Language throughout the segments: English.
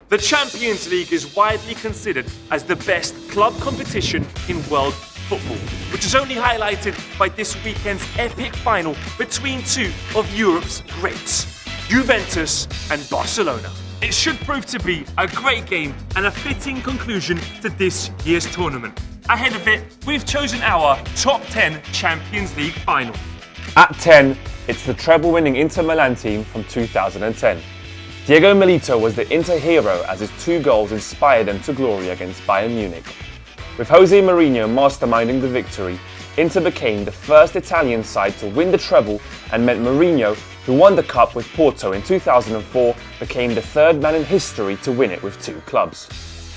The Champions League is widely considered as the best club competition in world football, which is only highlighted by this weekend's epic final between two of Europe's greats, Juventus and Barcelona. It should prove to be a great game and a fitting conclusion to this year's tournament. Ahead of it, we've chosen our top 10 Champions League final. At 10, it's the treble-winning Inter Milan team from 2010. Diego Milito was the Inter hero as his 2 goals inspired them to glory against Bayern Munich. With Jose Mourinho masterminding the victory, Inter became the first Italian side to win the treble and meant Mourinho, who won the cup with Porto in 2004, became the 3rd man in history to win it with 2 clubs.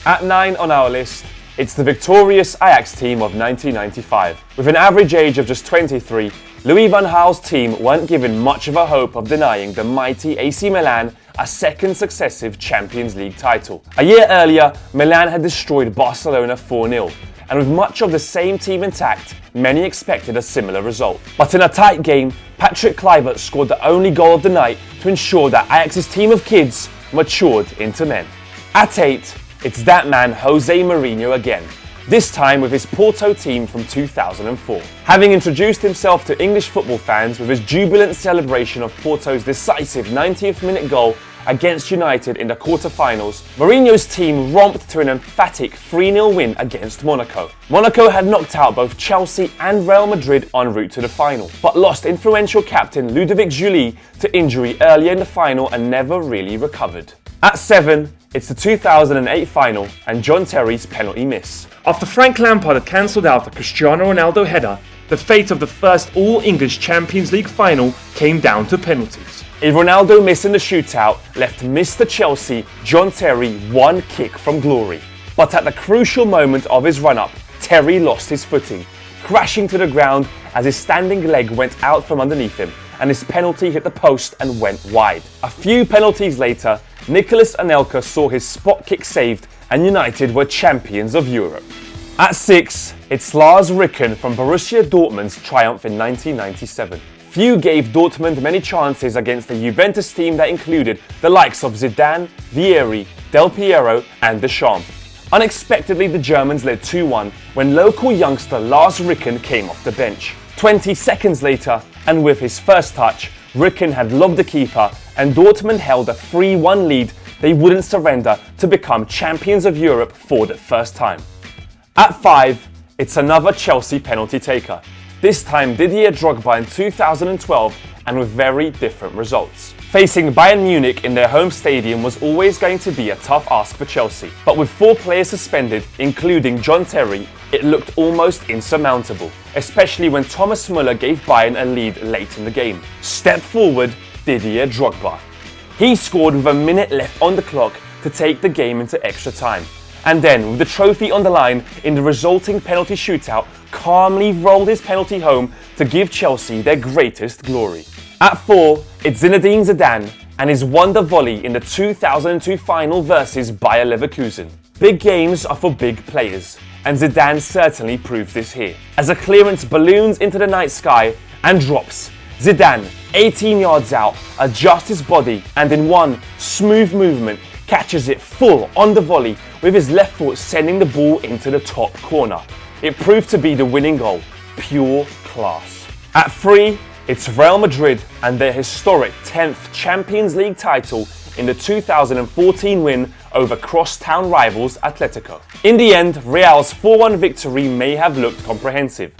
At 9 on our list, it's the victorious Ajax team of 1995. With an average age of just 23, Louis van Gaal's team weren't given much of a hope of denying the mighty AC Milan a 2nd successive Champions League title. A year earlier, Milan had destroyed Barcelona 4-0, and with much of the same team intact, many expected a similar result. But in a tight game, Patrick Kluivert scored the only goal of the night to ensure that Ajax's team of kids matured into men. At 8, it's that man Jose Mourinho again, this time with his Porto team from 2004. Having introduced himself to English football fans with his jubilant celebration of Porto's decisive 90th minute goal against United in the quarter-finals, Mourinho's team romped to an emphatic 3-0 win against Monaco. Monaco had knocked out both Chelsea and Real Madrid en route to the final, but lost influential captain Ludovic Giuly to injury earlier in the final and never really recovered. At 7, it's the 2008 final and John Terry's penalty miss. After Frank Lampard had cancelled out a Cristiano Ronaldo header, the fate of the first all-English Champions League final came down to penalties. A Ronaldo miss in the shootout left Mr. Chelsea, John Terry, 1 kick from glory. But at the crucial moment of his run-up, Terry lost his footing, crashing to the ground as his standing leg went out from underneath him, and his penalty hit the post and went wide. A few penalties later, Nicolas Anelka saw his spot kick saved and United were champions of Europe. At 6, it's Lars Ricken from Borussia Dortmund's triumph in 1997. Few gave Dortmund many chances against the Juventus team that included the likes of Zidane, Vieri, Del Piero and Deschamps. Unexpectedly, the Germans led 2-1 when local youngster Lars Ricken came off the bench. 20 seconds later, and with his first touch, Ricken had lobbed the keeper and Dortmund held a 3-1 lead they wouldn't surrender to become champions of Europe for the first time. At 5, it's another Chelsea penalty taker. This time Didier Drogba in 2012 and with very different results. Facing Bayern Munich in their home stadium was always going to be a tough ask for Chelsea, but with 4 players suspended, including John Terry, it looked almost insurmountable, especially when Thomas Müller gave Bayern a lead late in the game. Step forward, Didier Drogba. He scored with a minute left on the clock to take the game into extra time, and then with the trophy on the line in the resulting penalty shootout, calmly rolled his penalty home to give Chelsea their greatest glory. At 4, it's Zinedine Zidane and his wonder volley in the 2002 final versus Bayer Leverkusen. Big games are for big players, and Zidane certainly proves this here. As a clearance balloons into the night sky and drops, Zidane, 18 yards out, adjusts his body and in one smooth movement catches it full on the volley with his left foot sending the ball into the top corner. It proved to be the winning goal. Pure class. At 3, it's Real Madrid and their historic 10th Champions League title in the 2014 win over crosstown rivals Atletico. In the end, Real's 4-1 victory may have looked comprehensive,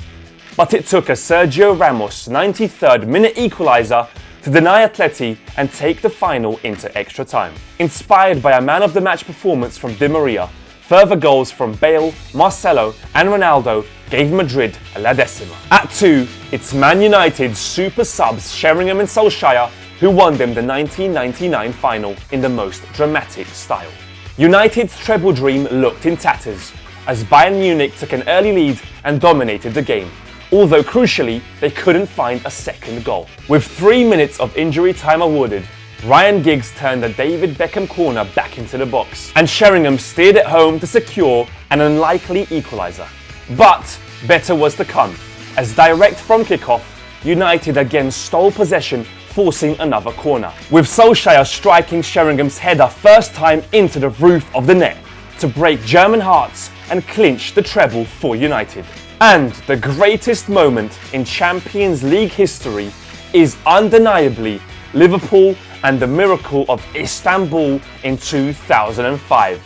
but it took a Sergio Ramos 93rd minute equaliser to deny Atleti and take the final into extra time. Inspired by a man of the match performance from Di Maria, further goals from Bale, Marcelo and Ronaldo gave Madrid a la decima. At 2, it's Man United's super subs Sheringham and Solskjaer who won them the 1999 final in the most dramatic style. United's treble dream looked in tatters as Bayern Munich took an early lead and dominated the game, although crucially they couldn't find a second goal. With 3 minutes of injury time awarded, Ryan Giggs turned a David Beckham corner back into the box, and Sheringham steered it home to secure an unlikely equaliser. But better was to come, as direct from kickoff, United again stole possession forcing another corner, with Solskjaer striking Sheringham's header first time into the roof of the net to break German hearts and clinch the treble for United. And the greatest moment in Champions League history is undeniably Liverpool and the miracle of Istanbul in 2005.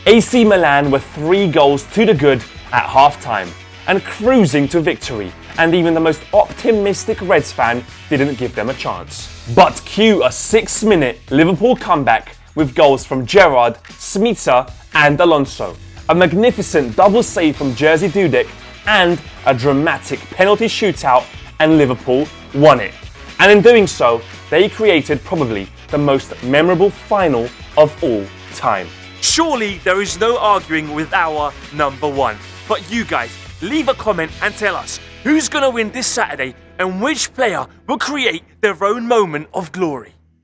AC Milan were 3 goals to the good at half-time and cruising to victory, and even the most optimistic Reds fan didn't give them a chance. But cue a 6-minute Liverpool comeback with goals from Gerrard, Smica and Alonso, a magnificent double save from Jerzy Dudek and a dramatic penalty shootout, and Liverpool won it. And in doing so, they created probably the most memorable final of all time. Surely there is no arguing with our number one. But you guys, leave a comment and tell us who's going to win this Saturday and which player will create their own moment of glory.